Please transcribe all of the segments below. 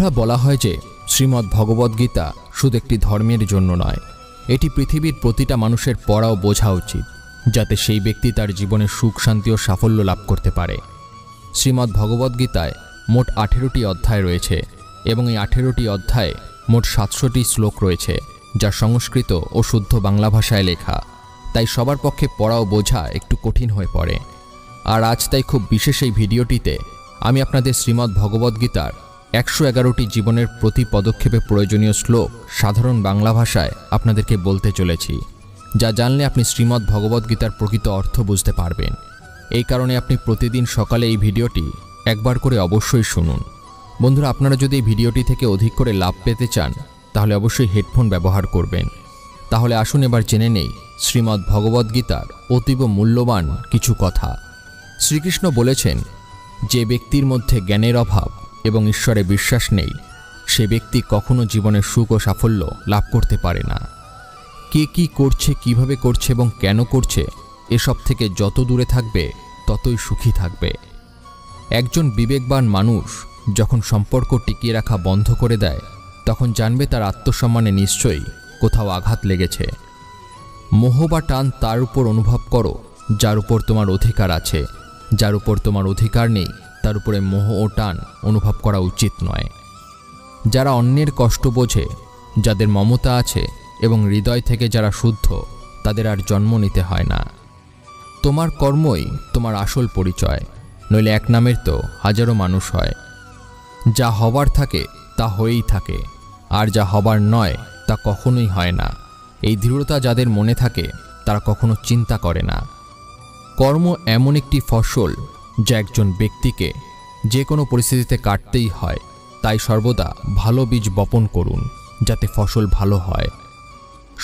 বহুধা বলা হয় যে শ্রীমদ্ ভগবদ্গীতা শুধু একটি ধর্মের জন্য নয়, এটি পৃথিবীর প্রতিটা মানুষের পড়া ও বোঝা উচিত, যাতে সেই ব্যক্তি তার জীবনে সুখ শান্তি ও সাফল্য লাভ করতে পারে। শ্রীমদ্ ভগবদ্গীতায় মোট 18টি অধ্যায় রয়েছে এবং এই 18টি অধ্যায়ে মোট 700টি শ্লোক রয়েছে, যা সংস্কৃত ও শুদ্ধ বাংলা ভাষায় লেখা। তাই সবার পক্ষে পড়া ও বোঝা একটু কঠিন হয়ে পড়ে। আর আজ তাই খুব বিশেষ এই ভিডিওটিতে আমি আপনাদের শ্রীমদ্ ভগবদ্গীতার 111টি জীবনের প্রতি পদক্ষেপে প্রয়োজনীয় শ্লোক সাধারণ বাংলা ভাষায় আপনাদেরকে বলতে চলেছি, যা জানলে আপনি শ্রীমদ্ ভগবদ্গীতার প্রকৃত অর্থ বুঝতে পারবেন। এই কারণে আপনি প্রতিদিন সকালে এই ভিডিওটি একবার করে অবশ্যই শুনুন। বন্ধুরা, আপনারা যদি এই ভিডিওটি থেকে অধিক করে লাভ পেতে চান তাহলে অবশ্যই হেডফোন ব্যবহার করবেন। তাহলে আসুন এবার জেনে নেই শ্রীমদ্ ভগবদ্গীতার অতীব মূল্যবান কিছু কথা। শ্রীকৃষ্ণ বলেছেন, যে ব্যক্তির মধ্যে জ্ঞানের অভাব এবং ঈশ্বরে বিশ্বাস নেই, সে ব্যক্তি কখনো জীবনে সুখ ও সাফল্য লাভ করতে পারে না। কে কি করছে, কিভাবে করছে এবং কেন করছে, এসব থেকে যত দূরে থাকবে ততই সুখী থাকবে। একজন বিবেকবান মানুষ যখন সম্পর্ক টিকিয়ে রাখা বন্ধ করে দেয়, তখন জানবে তার আত্মসম্মানে নিশ্চয়ই কোথাও আঘাত লেগেছে। মোহ বা টান তার উপর অনুভব করো যার উপর তোমার অধিকার আছে। যার উপর তোমার অধিকার নেই তার উপরে মোহ ও টান অনুভব করা উচিত নয়। যারা অন্যের কষ্ট বোঝে, যাদের মমতা আছে এবং হৃদয় থেকে যারা শুদ্ধ, তাদের আর জন্ম নিতে হয় না। তোমার কর্মই তোমার আসল পরিচয়, নইলে এক নামের তো হাজারো মানুষ হয়। যা হবার থাকে তা হয়েই থাকে, আর যা হবার নয় তা কখনোই হয় না। এই দৃঢ়তা যাদের মনে থাকে তারা কখনো চিন্তা করে না। কর্ম এমন একটি ফসল যা একজন ব্যক্তিকে যে কোনো পরিস্থিতিতে কাটতেই হয়। তাই সর্বদা ভালো বীজ বপন করুন, যাতে ফসল ভালো হয়।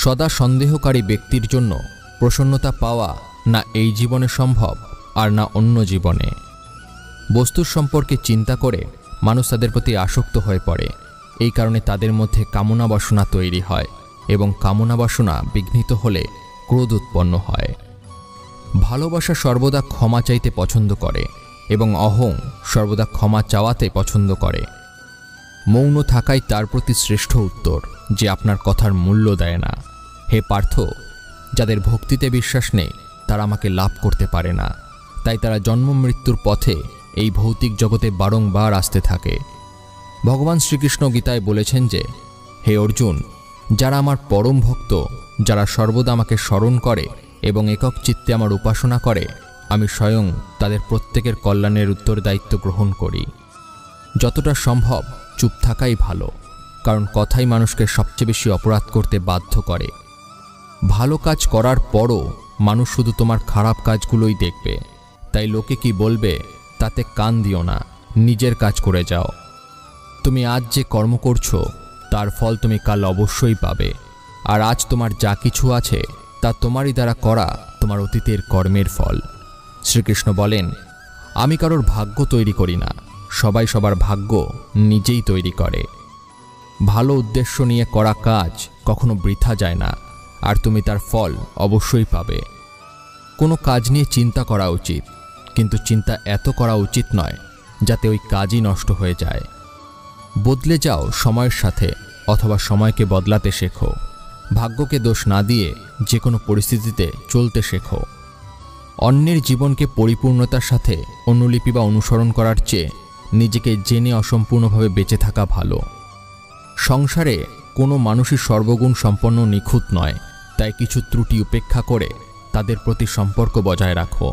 সদা সন্দেহকারী ব্যক্তির জন্য প্রসন্নতা পাওয়া না এই জীবনে সম্ভব, আর না অন্য জীবনে। বস্তুর সম্পর্কে চিন্তা করে মানুষ তাদের প্রতি আসক্ত হয়ে পড়ে। এই কারণে তাদের মধ্যে কামনা বাসনা তৈরি হয়, এবং কামনা বাসনা বিঘ্নিত হলে ক্রোধ উৎপন্ন হয়। ভালোবাসা সর্বদা ক্ষমা চাইতে পছন্দ করে, এবং অহং সর্বদা ক্ষমা চাওয়াতে পছন্দ করে। মৌন থাকাই তার প্রতি শ্রেষ্ঠ উত্তর, যে আপনার কথার মূল্য দেয় না। হে পার্থ, যাদের ভক্তিতে বিশ্বাস নেই তারা আমাকে লাভ করতে পারে না। তাই তারা জন্ম মৃত্যুর পথে এই ভৌতিক জগতে বারংবার আসতে থাকে। ভগবান শ্রীকৃষ্ণ গীতায় বলেছেন যে, হে অর্জুন, যারা আমার পরম ভক্ত, যারা সর্বদা আমাকে স্মরণ করে এবং একক চিত্তে আমার উপাসনা করে, আমি স্বয়ং তাদের প্রত্যেকের কল্যাণের উত্তরদায়িত্ব গ্রহণ করি। যতটা সম্ভব চুপ থাকাই ভালো, কারণ কথাই মানুষকে সবচেয়ে বেশি অপরাধ করতে বাধ্য করে। ভালো কাজ করার পরও মানুষ শুধু তোমার খারাপ কাজগুলোই দেখবে। তাই লোকে কি বলবে তাতে কান দিও না, নিজের কাজ করে যাও। তুমি আজ যে কর্ম করছো তার ফল তুমি কাল অবশ্যই পাবে। আর আজ তোমার যা কিছু আছে তা তোমারই দ্বারা করা তোমার অতীতের কর্মের ফল। শ্রীকৃষ্ণ বলেন, আমি কারোর ভাগ্য তৈরি করি না, সবাই সবার ভাগ্য নিজেই তৈরি করে। ভালো উদ্দেশ্য নিয়ে করা কাজ কখনো বৃথা যায় না, আর তুমি তার ফল অবশ্যই পাবে। কোনো কাজ নিয়ে চিন্তা করা উচিত, কিন্তু চিন্তা এত করা উচিত নয় যাতে ওই কাজই নষ্ট হয়ে যায়। বদলে যাও সময়ের সাথে, অথবা সময়কে বদলাতে শেখো। ভাগ্যকে দোষ না দিয়ে যে কোনো পরিস্থিতিতে চলতে শেখো। অন্যের জীবনকে পরিপূর্ণতার সাথে অনুলিপি বা অনুসরণ করার চেয়ে নিজেকে জেনে অসম্পূর্ণভাবে বেঁচে থাকা ভালো। সংসারে কোনো মানুষই সর্বগুণ সম্পন্ন নিখুঁত নয়, তাই কিছু ত্রুটি উপেক্ষা করে তাদের প্রতি সম্পর্ক বজায় রাখো।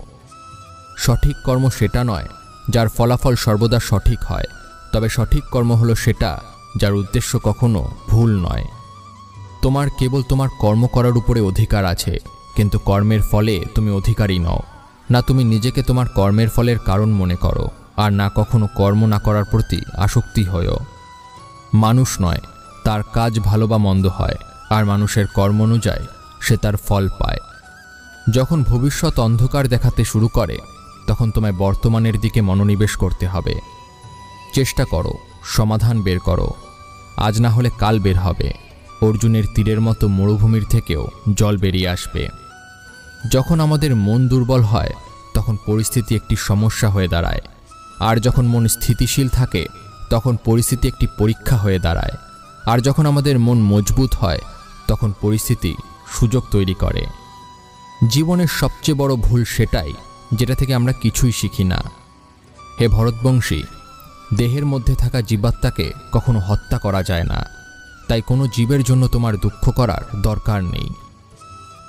সঠিক কর্ম সেটা নয় যার ফলাফল সর্বদা সঠিক হয়, তবে সঠিক কর্ম হলো সেটা যার উদ্দেশ্য কখনো ভুল নয়। তোমার কেবল তোমার কর্ম করার উপরে অধিকার আছে, কিন্তু কর্মের ফলে তুমি অধিকারী নও। না তুমি নিজেকে তোমার কর্মের ফলের কারণ মনে করো, আর না কখনো কর্ম না করার প্রতি আসক্তি হয়ো। মানুষ নয়, তার কাজ ভালো বা মন্দ হয়, আর মানুষের কর্ম অনুযায়ী সে তার ফল পায়। যখন ভবিষ্যৎ অন্ধকার দেখাতে শুরু করে, তখন তোমায় বর্তমানের দিকে মনোনিবেশ করতে হবে। চেষ্টা করো, সমাধান বের করো। আজ না হলে কাল বের হবে। অর্জুনের তীরের মতো মরুভূমির থেকেও জল বেরিয়ে আসবে। যখন আমাদের মন দুর্বল হয়, তখন পরিস্থিতি একটি সমস্যা হয়ে দাঁড়ায়, আর যখন মন স্থিতিশীল থাকে তখন পরিস্থিতি একটি পরীক্ষা হয়ে দাঁড়ায়। আর যখন আমাদের মন মজবুত হয় তখন পরিস্থিতি সুযোগ তৈরি করে। জীবনের সবচেয়ে বড় ভুল সেটাই যেটা থেকে আমরা কিছুই শিখি না। হে ভরতবংশী, দেহের মধ্যে থাকা জীবাত্মাকে কখনো হত্যা করা যায় না, তাই কোনো জীবের জন্য তোমার দুঃখ করার দরকার নেই।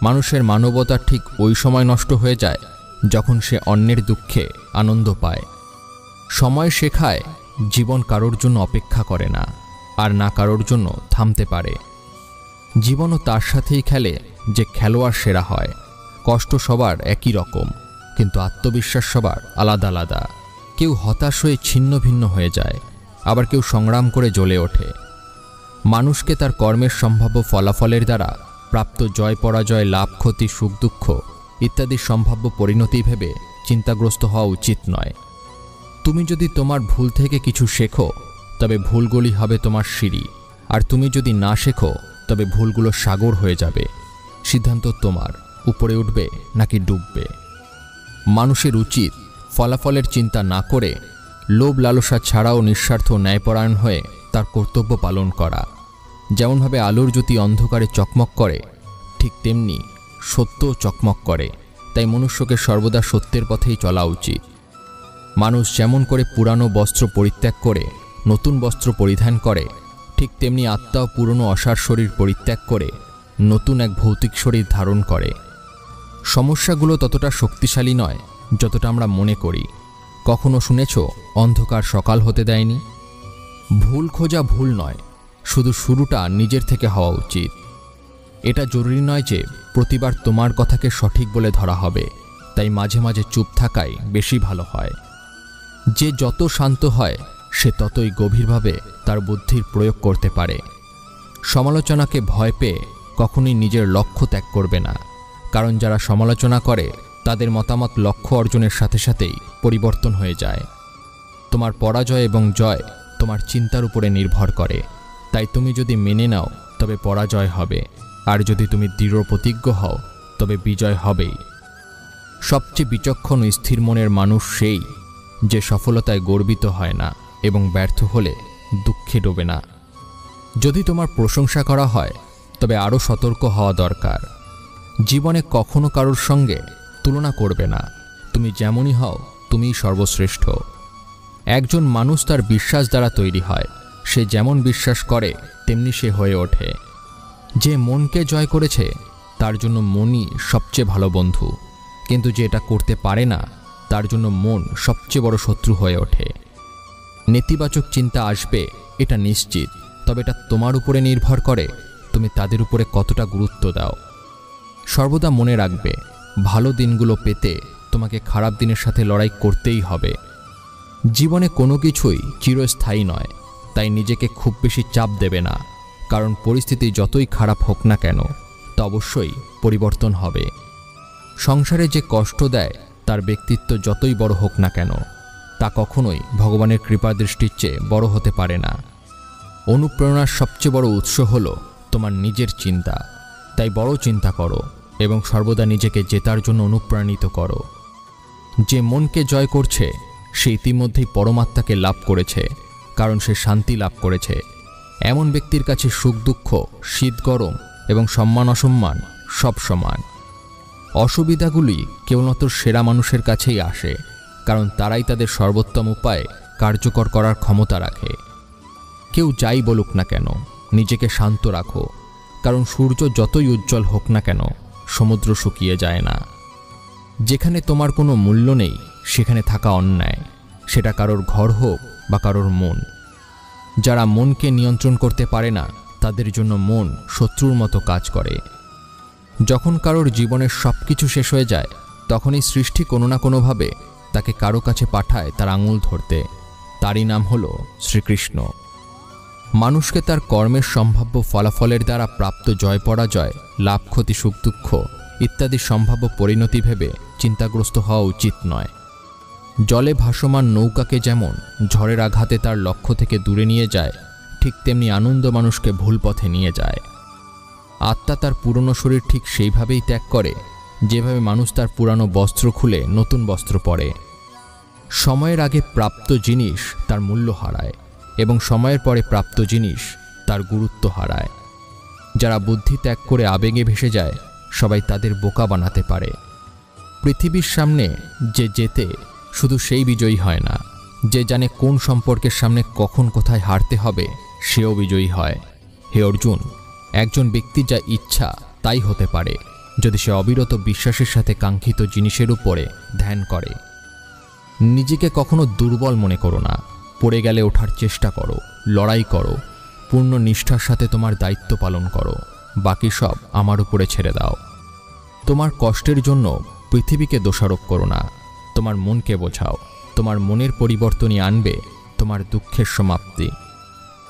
মানুষের মানবতা ঠিক ওই সময় নষ্ট হয়ে যায় যখন সে অন্যের দুঃখে আনন্দ পায়। সময় শেখায় জীবন কারোর জন্য অপেক্ষা করে না, আর না কারোর জন্য থামতে পারে। জীবনও তার সাথেই খেলে যে খেলোয়াড় সেরা হয়। কষ্ট সবার একই রকম, কিন্তু আত্মবিশ্বাস সবার আলাদা আলাদা। কেউ হতাশ হয়ে ছিন্ন ভিন্ন হয়ে যায়, আবার কেউ সংগ্রাম করে জ্বলে ওঠে। মানুষকে তার কর্মের সম্ভাব্য ফলাফলের দ্বারা প্রাপ্ত জয় পরাজয়, লাভ ক্ষতি, সুখ দুঃখ ইত্যাদি সম্ভাব্য পরিণতি ভেবে চিন্তাগ্রস্ত হওয়া উচিত নয়। তুমি যদি তোমার ভুল থেকে কিছু শেখো তবে ভুলগুলি হবে তোমার সিঁড়ি, আর তুমি যদি না শেখো তবে ভুলগুলো সাগর হয়ে যাবে। সিদ্ধান্ত তোমার, উপরে উঠবে নাকি ডুববে। মানুষের উচিত ফলাফলের চিন্তা না করে লোভ লালসা ছাড়াও নিঃস্বার্থ ন্যায়পরায়ণ হয়ে তার কর্তব্য পালন করা। যেমনভাবে আলোর জ্যোতি অন্ধকারে চকমক করে, ঠিক তেমনি সত্যও চকমক করে। তাই মনুষ্যকে সর্বদা সত্যের পথেই চলা উচিত। মানুষ যেমন করে পুরানো বস্ত্র পরিত্যাগ করে নতুন বস্ত্র পরিধান করে, ঠিক তেমনি আত্মাও পুরনো অসার শরীর পরিত্যাগ করে নতুন এক ভৌতিক শরীর ধারণ করে। সমস্যাগুলো ততটা শক্তিশালী নয় যতটা আমরা মনে করি। কখনো শুনেছ অন্ধকার সকাল হতে দেয়নি? ভুল খোঁজা ভুল নয়, শুধু শুরুটা নিজের থেকে হওয়া উচিত। এটা জরুরি নয় যে প্রতিবার তোমার কথাকে সঠিক বলে ধরা হবে, তাই মাঝে মাঝে চুপ থাকাই বেশি ভালো হয়। যে যত শান্ত হয় সে ততই গভীরভাবে তার বুদ্ধির প্রয়োগ করতে পারে। সমালোচনাকে ভয় পেয়ে কখনোই নিজের লক্ষ্য ত্যাগ করবে না, কারণ যারা সমালোচনা করে তাদের মতামত লক্ষ্য অর্জনের সাথে সাথেই পরিবর্তন হয়ে যায়। তোমার পরাজয় এবং জয় তোমার চিন্তার উপরে নির্ভর করে। তাই তুমি যদি মেনে নাও তবে পরাজয় হবে, আর যদি তুমি দৃঢ় প্রতিজ্ঞ হও তবে বিজয় হবেই। সবচেয়ে বিচক্ষণ ও স্থির মনের মানুষ সেই যে সফলতায় গর্বিত হয় না এবং ব্যর্থ হলে দুঃখে ডোবে না। যদি তোমার প্রশংসা করা হয় তবে আরও সতর্ক হওয়া দরকার। জীবনে কখনো কারোর সঙ্গে তুলনা করবে না। তুমি যেমনই হও তুমিই সর্বশ্রেষ্ঠ। একজন মানুষ তার বিশ্বাস দ্বারা তৈরি হয়। সে যেমন বিশ্বাস করে তেমনি সে হয়ে ওঠে। যে মনকে জয় করেছে তার জন্য মনই সবচেয়ে ভালো বন্ধু, কিন্তু যে এটা করতে পারে না তার জন্য মন সবচেয়ে বড় শত্রু হয়ে ওঠে। নেতিবাচক চিন্তা আসবে এটা নিশ্চিত, তবে এটা তোমার উপরে নির্ভর করে তুমি তাদের উপরে কতটা গুরুত্ব দাও। সর্বদা মনে রাখবে, ভালো দিনগুলো পেতে তোমাকে খারাপ দিনের সাথে লড়াই করতেই হবে। জীবনে কোনো কিছুই চিরস্থায়ী নয়, তাই নিজেকে খুব বেশি চাপ দেবে না, কারণ পরিস্থিতি যতই খারাপ হোক না কেন তা অবশ্যই পরিবর্তন হবে। সংসারে যে কষ্ট দেয় তার ব্যক্তিত্ব যতই বড় হোক না কেন তা কখনোই ভগবানের কৃপা দৃষ্টির চেয়ে বড় হতে পারে না। অনুপ্রেরণার সবচেয়ে বড় উৎস হল তোমার নিজের চিন্তা। তাই বড় চিন্তা করো এবং সর্বদা নিজেকে জেতার জন্য অনুপ্রাণিত করো। যে মনকে জয় করছে সে ইতিমধ্যেই পরমাত্মাকে লাভ করেছে, কারণ সে শান্তি লাভ করেছে। এমন ব্যক্তির কাছে সুখ দুঃখ, শীত গরম এবং সম্মান অসম্মান সব সমান। অসুবিধাগুলি কেবলমাত্র সেরা মানুষের কাছেই আসে, কারণ তারাই তাদের সর্বোত্তম উপায়ে কার্যকর করার ক্ষমতা রাখে। কেউ যাই বলুক না কেন নিজেকে শান্ত রাখো, কারণ সূর্য যতই উজ্জ্বল হোক না কেন সমুদ্র শুকিয়ে যায় না। যেখানে তোমার কোনো মূল্য নেই সেখানে থাকা অন্যায়, সেটা কারোর ঘর হোক বা কারোর মন। যারা মনকে নিয়ন্ত্রণ করতে পারে না তাদের জন্য মন শত্রুর মতো কাজ করে। যখন কারোর জীবনের সব কিছু শেষ হয়ে যায় তখনই সৃষ্টি কোনো না কোনোভাবে তাকে কারো কাছে পাঠায় তার আঙুল ধরতে। তারই নাম হল শ্রীকৃষ্ণ। মানুষকে তার কর্মের সম্ভাব্য ফলাফলের দ্বারা প্রাপ্ত জয় পরাজয়, লাভ ক্ষতি, সুখ দুঃখ ইত্যাদি সম্ভাব্য পরিণতি ভেবে চিন্তাগ্রস্ত হওয়া উচিত নয়। জলে ভাসমান নৌকাকে যেমন ঝড়ের আঘাতে তার লক্ষ্য থেকে দূরে নিয়ে যায়, ঠিক তেমনি আনন্দ মানুষকে ভুল পথে নিয়ে যায়। আত্মা তার পুরনো শরীর ঠিক সেইভাবেই ত্যাগ করে যেভাবে মানুষ তার পুরানো বস্ত্র খুলে নতুন বস্ত্র পরে। সময়ের আগে প্রাপ্ত জিনিস তার মূল্য হারায় এবং সময়ের পরে প্রাপ্ত জিনিস তার গুরুত্ব হারায়। যারা বুদ্ধি ত্যাগ করে আবেগে ভেসে যায়, সবাই তাদের বোকা বানাতে পারে। পৃথিবীর সামনে যে জেতে, শুধু সেই বিজয়ী হয় না, যে জানে কোন সম্পর্কের সামনে কখন কোথায় হারতে হবে, সেও বিজয়ী হয়। হে অর্জুন, একজন ব্যক্তি যা ইচ্ছা তাই হতে পারে যদি সে অবিরত বিশ্বাসের সাথে কাঙ্ক্ষিত জিনিসের উপরে ধ্যান করে। নিজেকে কখনো দুর্বল মনে করো না। পড়ে গেলে ওঠার চেষ্টা করো, লড়াই করো, পূর্ণ নিষ্ঠার সাথে তোমার দায়িত্ব পালন করো। বাকি সব আমার উপরে ছেড়ে দাও। তোমার কষ্টের জন্য পৃথিবীকে দোষারোপ করো না। তোমার মনকে বোঝাও। তোমার মনের পরিবর্তনই আনবে তোমার দুঃখের সমাপ্তি।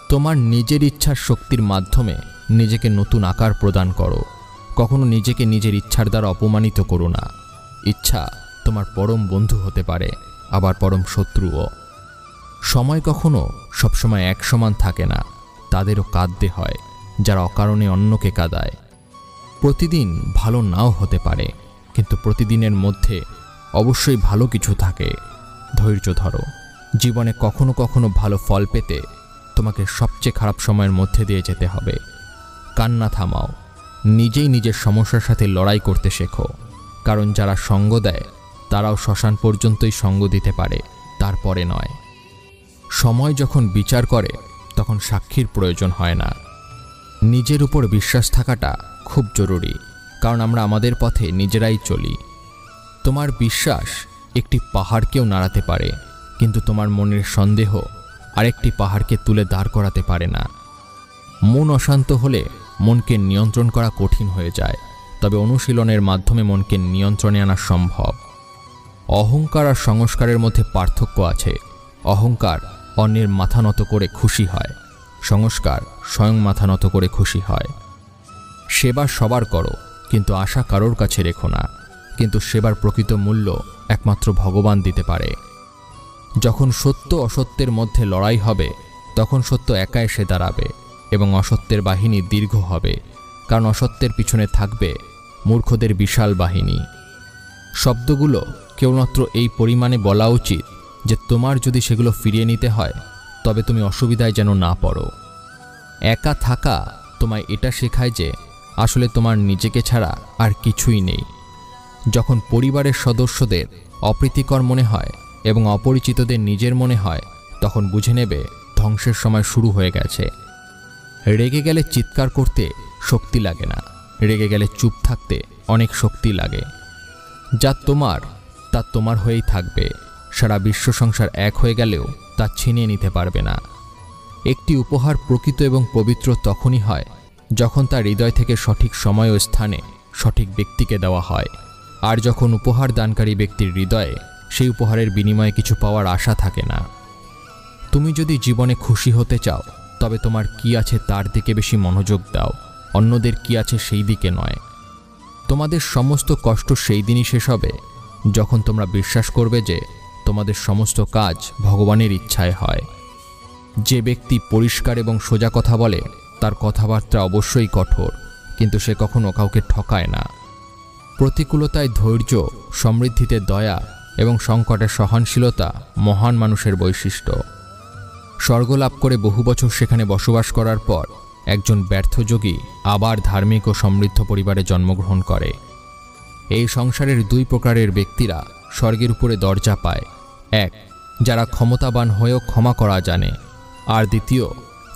তোমার নিজের ইচ্ছার শক্তির মাধ্যমে নিজেকে নতুন আকার প্রদান করো। কখনো নিজেকে নিজের ইচ্ছার দ্বারা অপমানিত করো না। ইচ্ছা তোমার পরম বন্ধু হতে পারে, আবার পরম শত্রুও। সময় কখনো সবসময় এক সমান থাকে না। তাদেরও কাঁদতে হয় যারা অকারণে অন্যকে কাঁদায়। প্রতিদিন ভালো নাও হতে পারে, কিন্তু প্রতিদিনের মধ্যে অবশ্যই ভালো কিছু থাকে। ধৈর্য ধরো। জীবনে কখনো কখনো ভালো ফল পেতে তোমাকে সবচেয়ে খারাপ সময়ের মধ্যে দিয়ে যেতে হবে। কান্না থামাও। নিজেই নিজের সমস্যার সাথে লড়াই করতে শেখো, কারণ যারা সঙ্গ দেয় তারাও শ্মশান পর্যন্তই সঙ্গ দিতে পারে, তারপরে নয়। সময় যখন বিচার করে তখন সাক্ষীর প্রয়োজন হয় না। নিজের উপর বিশ্বাস থাকাটা খুব জরুরি, কারণ আমরা আমাদের পথে নিজেরাই চলি। তোমার বিশ্বাস একটি পাহাড়কেও নাড়াতে পারে, কিন্তু তোমার মনের সন্দেহ আরেকটি পাহাড়কে তুলে দাঁড় করাতে পারে না। মন অশান্ত হলে মনকে নিয়ন্ত্রণ করা কঠিন হয়ে যায়, তবে অনুশীলনের মাধ্যমে মনকে নিয়ন্ত্রণে আনা সম্ভব। অহংকার আর সংস্কারের মধ্যে পার্থক্য আছে। অহংকার অন্যের মাথা নত করে খুশি হয়, সংস্কার স্বয়ং মাথা নত করে খুশি হয়। সেবা সবার করো, কিন্তু আশা কারোর কাছে রেখো না। কিন্তু সেবার প্রকৃত মূল্য একমাত্র ভগবান দিতে পারে। যখন সত্য অসত্যের মধ্যে লড়াই হবে, তখন সত্য একা এসে দাঁড়াবে এবং অসত্যের বাহিনী দীর্ঘ হবে, কারণ অসত্যের পিছনে থাকবে মূর্খদের বিশাল বাহিনী। শব্দগুলো কেবলমাত্র এই পরিমাণে বলা উচিত যে তোমার যদি সেগুলো ফিরিয়ে নিতে হয়, তবে তুমি অসুবিধায় যেন না পড়ো। একা থাকা তোমায় এটা শেখায় যে আসলে তোমার নিজেকে ছাড়া আর কিছুই নেই। যখন পরিবারের সদস্যদের অপ্রীতিকর মনে হয় এবং অপরিচিতদের নিজের মনে হয়, তখন বুঝে নেবে ধ্বংসের সময় শুরু হয়ে গেছে। রেগে গেলে চিৎকার করতে শক্তি লাগে না, রেগে গেলে চুপ থাকতে অনেক শক্তি লাগে। যা তোমার তা তোমার হয়েই থাকবে। সারা বিশ্ব সংসার এক হয়ে গেলেও তা ছিনিয়ে নিতে পারবে না। একটি উপহার প্রকৃত এবং পবিত্র তখনই হয় যখন তা হৃদয় থেকে সঠিক সময় ও স্থানে সঠিক ব্যক্তিকে দেওয়া হয়। আর যখন উপহার দানকারী ব্যক্তির হৃদয়ে সেই উপহারের বিনিময়ে কিছু পাওয়ার আশা থাকে না। তুমি যদি জীবনে খুশি হতে চাও, তবে তোমার কি আছে তার দিকে বেশি মনোযোগ দাও, অন্যদের কি আছে সেই দিকে নয়। তোমাদের সমস্ত কষ্ট সেই দিনই শেষ হবে যখন তোমরা বিশ্বাস করবে যে তোমাদের সমস্ত কাজ ভগবানের ইচ্ছায় হয়। যে ব্যক্তি পরিষ্কার এবং সোজা কথা বলে তার কথাবার্তা অবশ্যই কঠোর, কিন্তু সে কখনো কাউকে ঠকায় না। প্রতিকূলতায় ধৈর্য, সমৃদ্ধিতে দয়া এবং সংকটে সহনশীলতা মহান মানুষের বৈশিষ্ট্য। স্বর্গ লাভ করে বহু বছর সেখানে বসবাস করার পর একজন ব্যর্থ যোগী আবার ধার্মিক ও সমৃদ্ধ পরিবারে জন্মগ্রহণ করে। এই সংসারের দুই প্রকারের ব্যক্তিরা স্বর্গের উপরে দরজা পায়। এক, যারা ক্ষমতাবান হয়েও ক্ষমা করা জানে, আর দ্বিতীয়,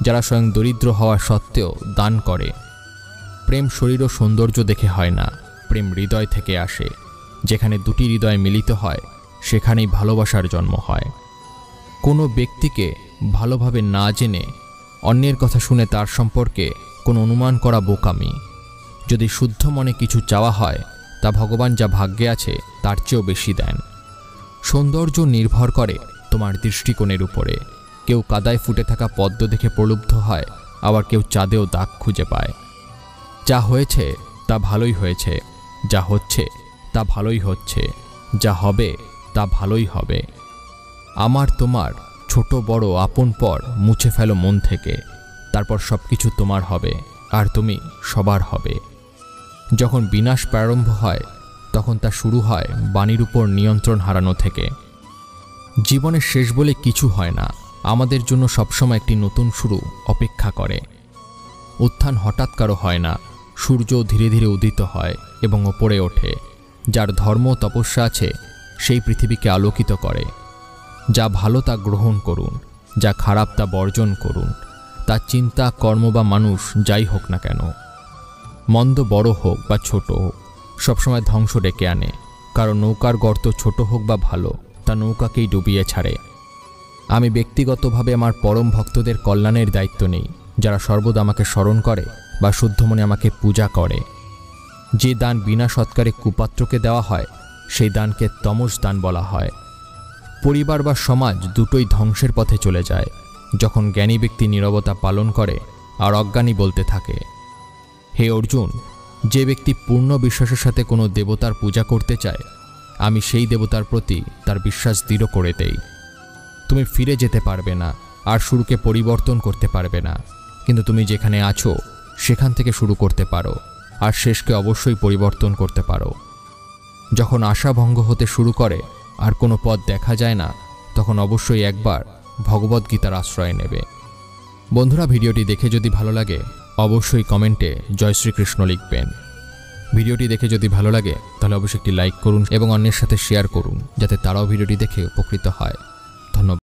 যারা স্বয়ং দরিদ্র হওয়া সত্ত্বেও দান করে। প্রেম শরীর ও সৌন্দর্য দেখে হয় না, প্রেম হৃদয় থেকে আসে। যেখানে দুটি হৃদয় মিলিত হয়, সেখানেই ভালোবাসার জন্ম হয়। কোনো ব্যক্তিকে ভালোভাবে না জেনে অন্যের কথা শুনে তার সম্পর্কে কোনো অনুমান করা বোকামি। যদি শুদ্ধ মনে কিছু চাওয়া হয়, তা ভগবান যা ভাগ্যে আছে তার চেয়েও বেশি দেন। সৌন্দর্য নির্ভর করে তোমার দৃষ্টিকোণের উপরে। কেউ কাদায় ফুটে থাকা পদ্ম দেখে প্রলুব্ধ হয়, আবার কেউ চাঁদেও দাগ খুঁজে পায়। যা হয়েছে তা ভালোই হয়েছে, যা হচ্ছে তা ভালোই হচ্ছে, যা হবে তা ভালোই হবে। আমার তোমার ছোট বড় আপন পর মুছে ফেলো মন থেকে, তারপর সব কিছু তোমার হবে আর তুমি সবার হবে। যখন বিনাশ প্রারম্ভ হয়, তখন তা শুরু হয় বাণীর উপর নিয়ন্ত্রণ হারানো থেকে। জীবনের শেষ বলে কিছু হয় না, আমাদের জন্য সবসময় একটি নতুন শুরু অপেক্ষা করে। উত্থান হঠাৎ কারো হয় না, সূর্য ধীরে ধীরে উদিত হয় এবং ওপরে ওঠে। যার ধর্ম তপস্যা আছে সেই পৃথিবীকে আলোকিত করে। যা ভালো তা গ্রহণ করুন, যা খারাপ তা বর্জন করুন। তার চিন্তা, কর্ম বা মানুষ যাই হোক না কেন, মন্দ বড় হোক বা ছোট হোক, সবসময় ধ্বংস ডেকে আনে। কারণ নৌকার গর্ত ছোট হোক বা ভালো, তা নৌকাকেই ডুবিয়ে ছাড়ে। আমি ব্যক্তিগতভাবে আমার পরম ভক্তদের কল্যাণের দায়িত্ব নেই, যারা সর্বদা আমাকে স্মরণ করে বা শুদ্ধ মনে আমাকে পূজা করে। যে দান বিনা সৎকারে কুপাত্রকে দেওয়া হয় সেই দানকে তমস দান বলা হয়। পরিবার বা সমাজ দুটোই ধ্বংসের পথে চলে যায় যখন জ্ঞানী ব্যক্তি নীরবতা পালন করে আর অজ্ঞানী বলতে থাকে। হে অর্জুন, যে ব্যক্তি পূর্ণ বিশ্বাসের সাথে কোনো দেবতার পূজা করতে চায়, আমি সেই দেবতার প্রতি তার বিশ্বাস দৃঢ় করে দেই। তুমি ফিরে যেতে পারবে না আর শুরুকে পরিবর্তন করতে পারবে না, কিন্তু তুমি যেখানে আছো সেখান থেকে শুরু করতে পারো আর শেষকে অবশ্যই পরিবর্তন করতে পারো। যখন আশা ভঙ্গ হতে শুরু করে আর কোনো পথ দেখা যায় না, তখন অবশ্যই একবার ভগবদ্গীতার আশ্রয় নেবে। বন্ধুরা, ভিডিওটি দেখে যদি ভালো লাগে অবশ্যই কমেন্টে জয় শ্রীকৃষ্ণ লিখবেন। ভিডিওটি দেখে যদি ভালো লাগে তাহলে অবশ্যই একটি লাইক করুন এবং অন্যের সাথে শেয়ার করুন, যাতে তারাও ভিডিওটি দেখে উপকৃত হয়।